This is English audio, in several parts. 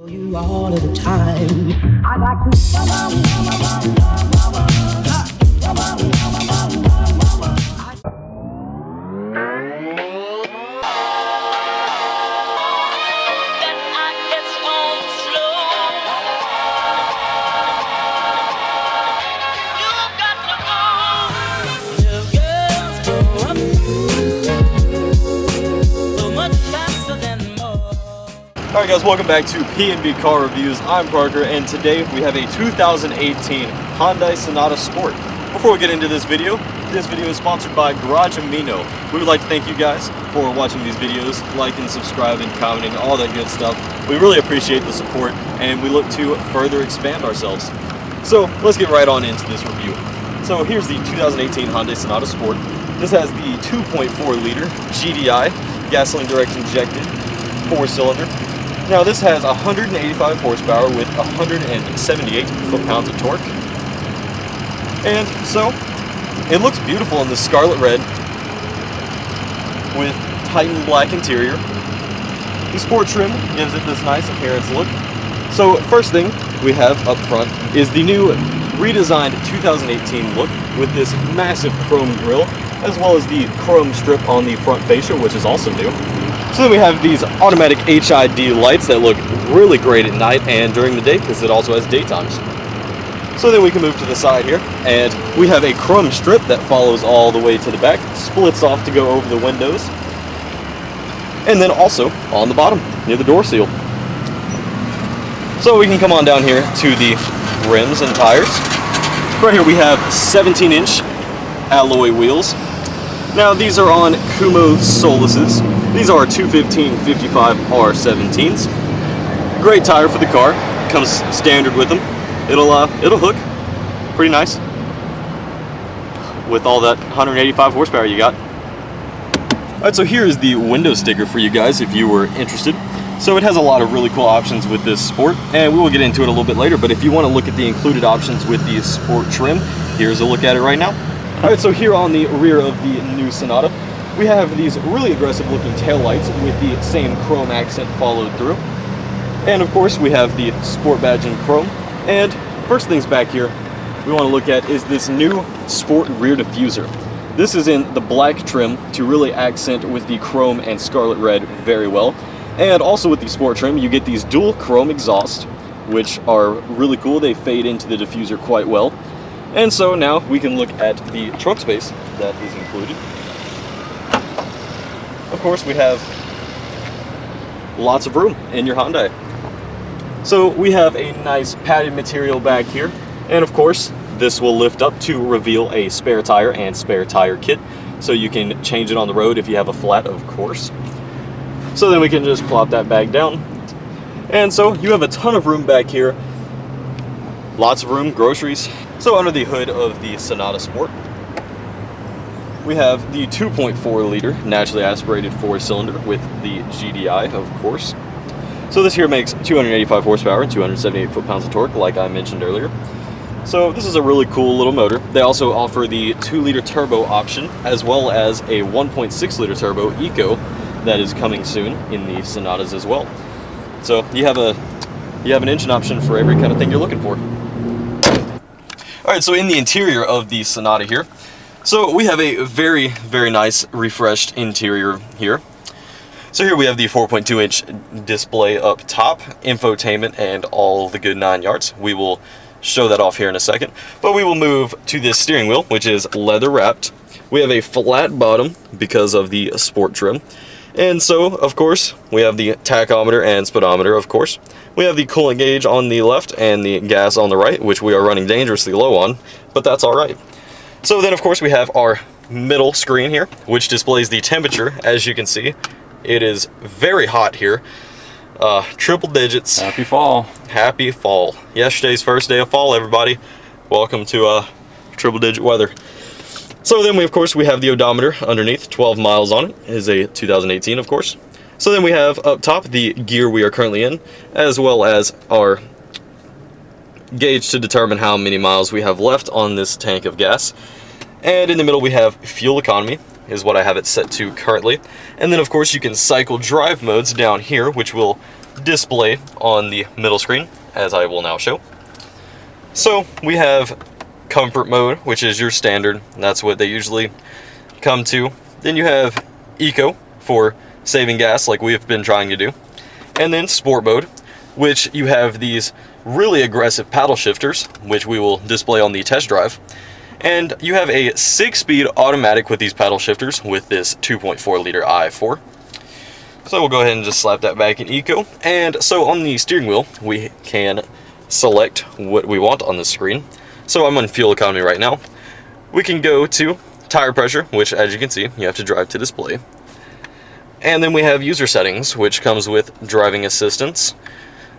You all of the time. I like to. Alright guys, welcome back to P&B Car Reviews. I'm Parker, and today we have a 2018 Hyundai Sonata Sport. Before we get into this video is sponsored by Garage Amino. We would like to thank you guys for watching these videos, liking, subscribing, commenting, all that good stuff. We really appreciate the support, and we look to further expand ourselves. So let's get right on into this review. So here's the 2018 Hyundai Sonata Sport. This has the 2.4 liter GDI, gasoline direct injected, 4-cylinder. Now this has 185 horsepower with 178 foot-pounds of torque. And so, it looks beautiful in the scarlet red with Titan black interior. The sport trim gives it this nice appearance look. So first thing we have up front is the new redesigned 2018 look with this massive chrome grille, as well as the chrome strip on the front fascia, which is also new. So then we have these automatic HID lights that look really great at night and during the day because it also has daytimes. So then we can move to the side here, and we have a chrome strip that follows all the way to the back, splits off to go over the windows, and then also on the bottom near the door seal. So we can come on down here to the rims and tires. Right here we have 17-inch alloy wheels. Now these are on Kumo Solaces. These are 215/55 R17s. Great tire for the car. Comes standard with them. It'll hook pretty nice with all that 185 horsepower you got. Alright, so here is the window sticker for you guys if you were interested. So it has a lot of really cool options with this Sport, and we will get into it a little bit later, but if you want to look at the included options with the Sport trim, here's a look at it right now. Alright, so here on the rear of the new Sonata, we have these really aggressive looking taillights with the same chrome accent followed through. And of course we have the Sport badge in chrome. And first things back here we want to look at is this new Sport rear diffuser. This is in the black trim to really accent with the chrome and scarlet red very well. And also with the Sport trim you get these dual chrome exhausts, which are really cool. They fade into the diffuser quite well. And so now we can look at the trunk space that is included. Of course, we have lots of room in your Hyundai. So we have a nice padded material back here. And of course, this will lift up to reveal a spare tire and spare tire kit. So you can change it on the road if you have a flat, of course. So then we can just plop that back down. And so you have a ton of room back here. Lots of room, groceries. So under the hood of the Sonata Sport, we have the 2.4 liter naturally aspirated 4-cylinder with the GDI, of course. So this here makes 285 horsepower and 278 foot-pounds of torque, like I mentioned earlier. So this is a really cool little motor. They also offer the 2-liter turbo option, as well as a 1.6-liter turbo Eco that is coming soon in the Sonatas as well. So you have an engine option for every kind of thing you're looking for. Alright, so in the interior of the Sonata here, so we have a very, very nice refreshed interior here. So here we have the 4.2-inch display up top, infotainment, and all the good 9 yards. We will show that off here in a second. But we will move to this steering wheel, which is leather wrapped. We have a flat bottom because of the Sport trim. And so, of course, we have the tachometer and speedometer, of course. We have the coolant gauge on the left and the gas on the right, which we are running dangerously low on, but that's all right. So then, of course, we have our middle screen here, which displays the temperature. As you can see, it is very hot here. Triple digits. Happy fall. Happy fall. Yesterday's first day of fall, everybody. Welcome to triple digit weather. So then we have the odometer underneath, 12 miles on it. It is a 2018, of course. So then we have up top the gear we are currently in, as well as our gauge to determine how many miles we have left on this tank of gas. And in the middle we have fuel economy, is what I have it set to currently. And then of course you can cycle drive modes down here, which will display on the middle screen, as I will now show. So we have comfort mode, which is your standard. That's what they usually come to. Then you have eco for saving gas, like we've been trying to do. And then sport mode, which you have these really aggressive paddle shifters, which we will display on the test drive. And you have a 6-speed automatic with these paddle shifters with this 2.4 liter i4. So we'll go ahead and just slap that back in eco. And so on the steering wheel, we can select what we want on the screen. So I'm on fuel economy right now. We can go to tire pressure, which as you can see, you have to drive to display. And then we have user settings, which comes with driving assistance.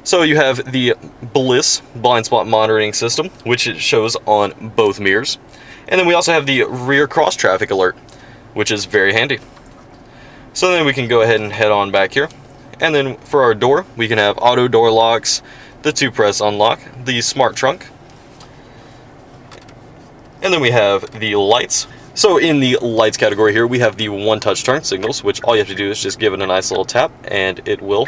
So you have the Bliss blind spot monitoring system, which it shows on both mirrors. And then we also have the rear cross traffic alert, which is very handy. So then we can go ahead and head on back here. And then for our door, we can have auto door locks, the 2-press unlock, the smart trunk. And then we have the lights. So in the lights category here, we have the one-touch turn signals, which all you have to do is just give it a nice little tap, and it will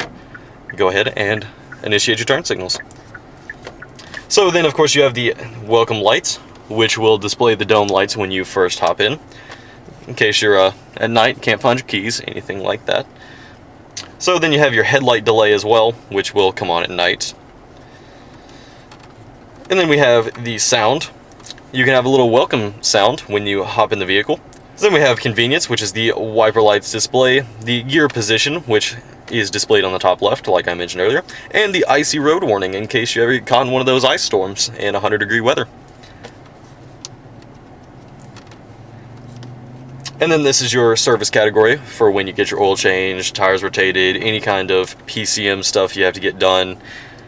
go ahead and initiate your turn signals. So then, of course, you have the welcome lights, which will display the dome lights when you first hop in case you're at night, can't find your keys, anything like that. So then you have your headlight delay as well, which will come on at night. And then we have the sound. You can have a little welcome sound when you hop in the vehicle. So then we have convenience, which is the wiper lights display, the gear position, which is displayed on the top left, like I mentioned earlier, and the icy road warning in case you ever get caught in one of those ice storms in 100-degree weather. And then this is your service category for when you get your oil changed, tires rotated, any kind of PCM stuff you have to get done,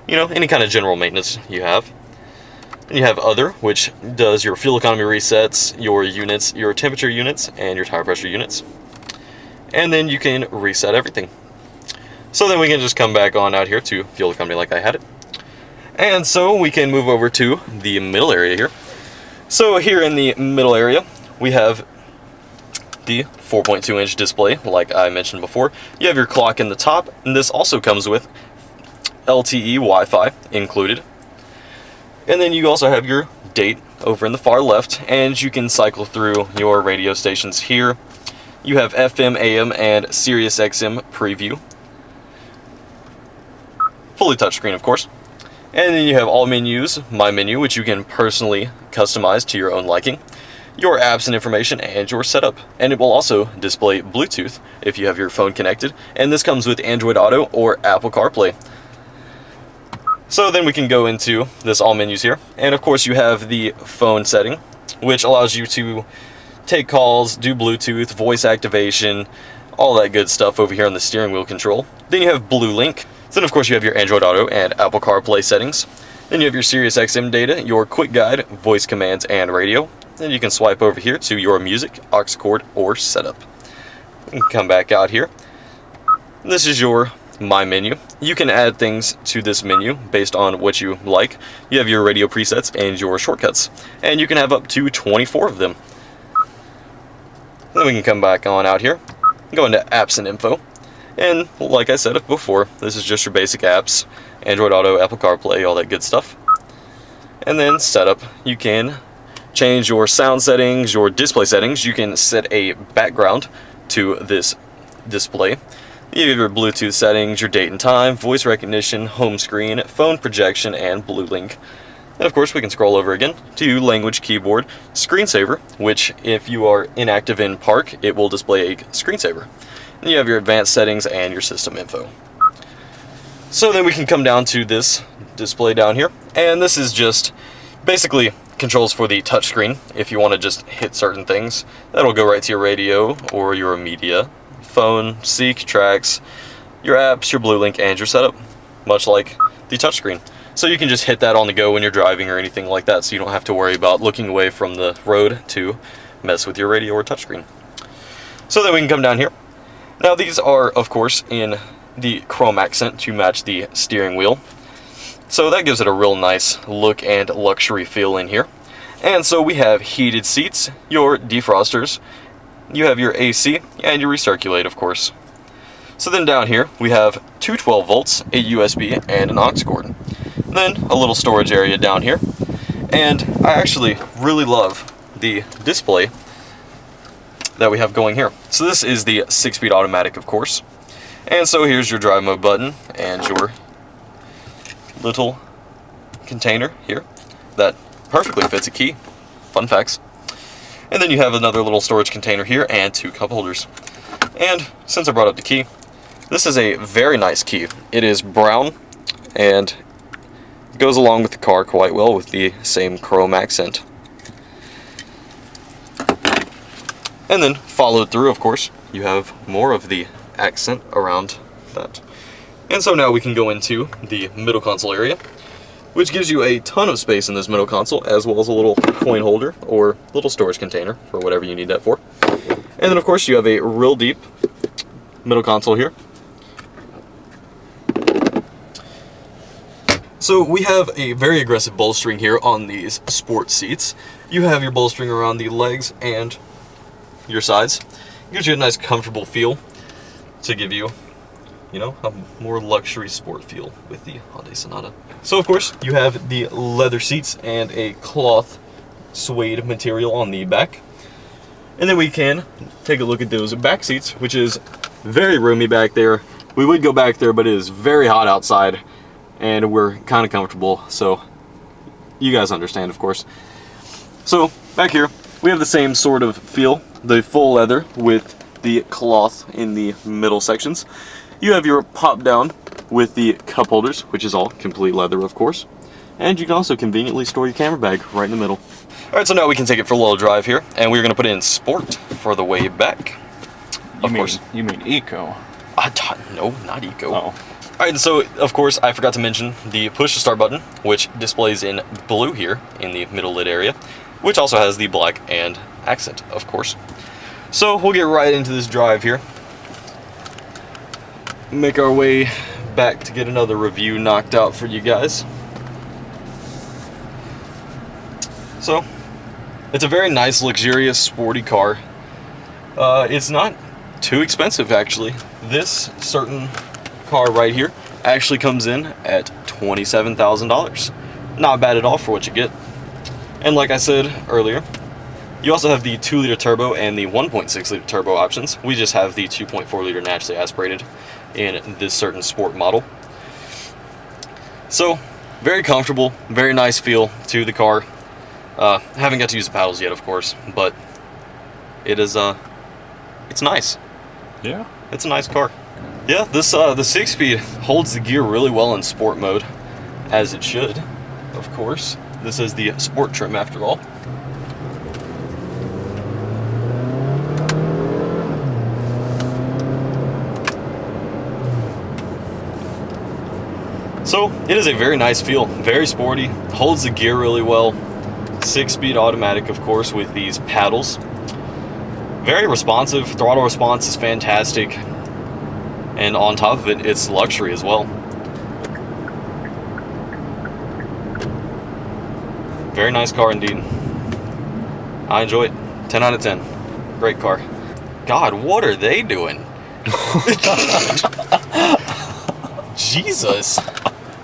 you know, any kind of general maintenance you have. And you have other, which does your fuel economy resets, your units, your temperature units, and your tire pressure units. And then you can reset everything. So then we can just come back on out here to fuel economy like I had it. And so we can move over to the middle area here. So here in the middle area, we have the 4.2-inch display, like I mentioned before. You have your clock in the top, and this also comes with LTE Wi-Fi included. And then you also have your date over in the far left, and you can cycle through your radio stations here. You have FM, AM, and Sirius XM preview. Fully touchscreen, of course. And then you have all menus, my menu, which you can personally customize to your own liking, your apps and information, and your setup. And it will also display Bluetooth if you have your phone connected, and this comes with Android Auto or Apple CarPlay. So then we can go into this all menus here, and of course you have the phone setting, which allows you to take calls, do Bluetooth, voice activation, all that good stuff over here on the steering wheel control. Then you have Blue Link. Then of course you have your Android Auto and Apple CarPlay settings. Then you have your Sirius XM data, your quick guide, voice commands, and radio. Then you can swipe over here to your music, aux cord, or setup. You can come back out here. This is your My menu. You can add things to this menu based on what you like. You have your radio presets and your shortcuts, and you can have up to 24 of them. Then we can come back on out here, go into apps and info, and like I said before, this is just your basic apps, Android Auto, Apple CarPlay, all that good stuff. And then setup, you can change your sound settings, your display settings. You can set a background to this display. You have your Bluetooth settings, your date and time, voice recognition, home screen, phone projection, and Blue Link. And of course we can scroll over again to language keyboard, screensaver, which if you are inactive in park, it will display a screensaver. And you have your advanced settings and your system info. So then we can come down to this display down here, and this is just basically controls for the touchscreen. If you want to just hit certain things, that'll go right to your radio or your media, phone, seek, tracks, your apps, your Blue Link, and your setup, much like the touchscreen. So you can just hit that on the go when you're driving or anything like that, so you don't have to worry about looking away from the road to mess with your radio or touchscreen. So then we can come down here. Now these are, of course, in the chrome accent to match the steering wheel. So that gives it a real nice look and luxury feel in here. And so we have heated seats, your defrosters, you have your AC, and your recirculate, of course. So then down here we have two 12 volts, a USB, and an aux cord. Then a little storage area down here. And I actually really love the display that we have going here. So this is the 6-speed automatic, of course. And so here's your drive mode button and your little container here that perfectly fits a key. Fun facts. And then you have another little storage container here and two cup holders. And since I brought up the key, this is a very nice key. It is brown and goes along with the car quite well with the same chrome accent. And then followed through, of course, you have more of the accent around that. And so now we can go into the middle console area, which gives you a ton of space in this middle console, as well as a little coin holder or little storage container for whatever you need that for. And then of course you have a real deep middle console here. So we have a very aggressive bolstering here on these sport seats. You have your bolstering around the legs and your sides. It gives you a nice comfortable feel to give you, you know, a more luxury sport feel with the Hyundai Sonata. So of course you have the leather seats and a cloth suede material on the back. And then we can take a look at those back seats, which is very roomy back there. We would go back there, but it is very hot outside and we're kind of comfortable, so you guys understand, of course. So back here we have the same sort of feel, the full leather with the cloth in the middle sections. You have your pop down with the cup holders, which is all complete leather, of course. And you can also conveniently store your camera bag right in the middle. All right, so now we can take it for a little drive here, and we're gonna put it in sport for the way back. Of course. You mean eco? No, not eco. Oh. All right, and so of course I forgot to mention the push to start button, which displays in blue here in the middle lid area, which also has the black and accent, of course. So we'll get right into this drive here. Make our way back to get another review knocked out for you guys. So it's a very nice, luxurious, sporty car. It's not too expensive, actually. This certain car right here actually comes in at $27,000. Not bad at all for what you get. And like I said earlier, you also have the 2-liter turbo and the 1.6-liter turbo options. We just have the 2.4-liter naturally aspirated in this certain sport model. So very comfortable, very nice feel to the car. Haven't got to use the paddles yet, of course, but it is it's nice. Yeah, it's a nice car. Yeah, this the 6-speed holds the gear really well in sport mode, as it should, of course. This is the sport trim after all. So it is a very nice feel, very sporty, holds the gear really well. 6-speed automatic, of course, with these paddles. Very responsive, throttle response is fantastic. And on top of it, it's luxury as well. Very nice car indeed. I enjoy it. 10 out of 10. Great car. God, what are they doing? Jesus.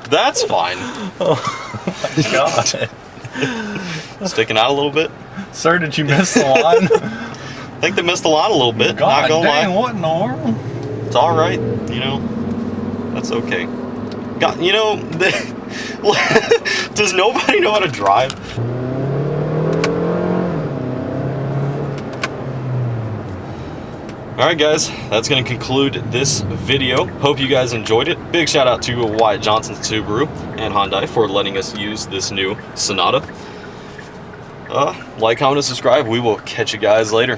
That's fine. Oh my God. Sticking out a little bit. Sir, did you miss the line? I think they missed the line a little bit. God not gonna dang, lie. what in the world? It's all right, you know. That's okay. God, you know, does nobody know how to drive? Alright guys, that's going to conclude this video. Hope you guys enjoyed it. Big shout out to Wyatt Johnson Subaru and Hyundai for letting us use this new Sonata. Like, comment, and subscribe. We will catch you guys later.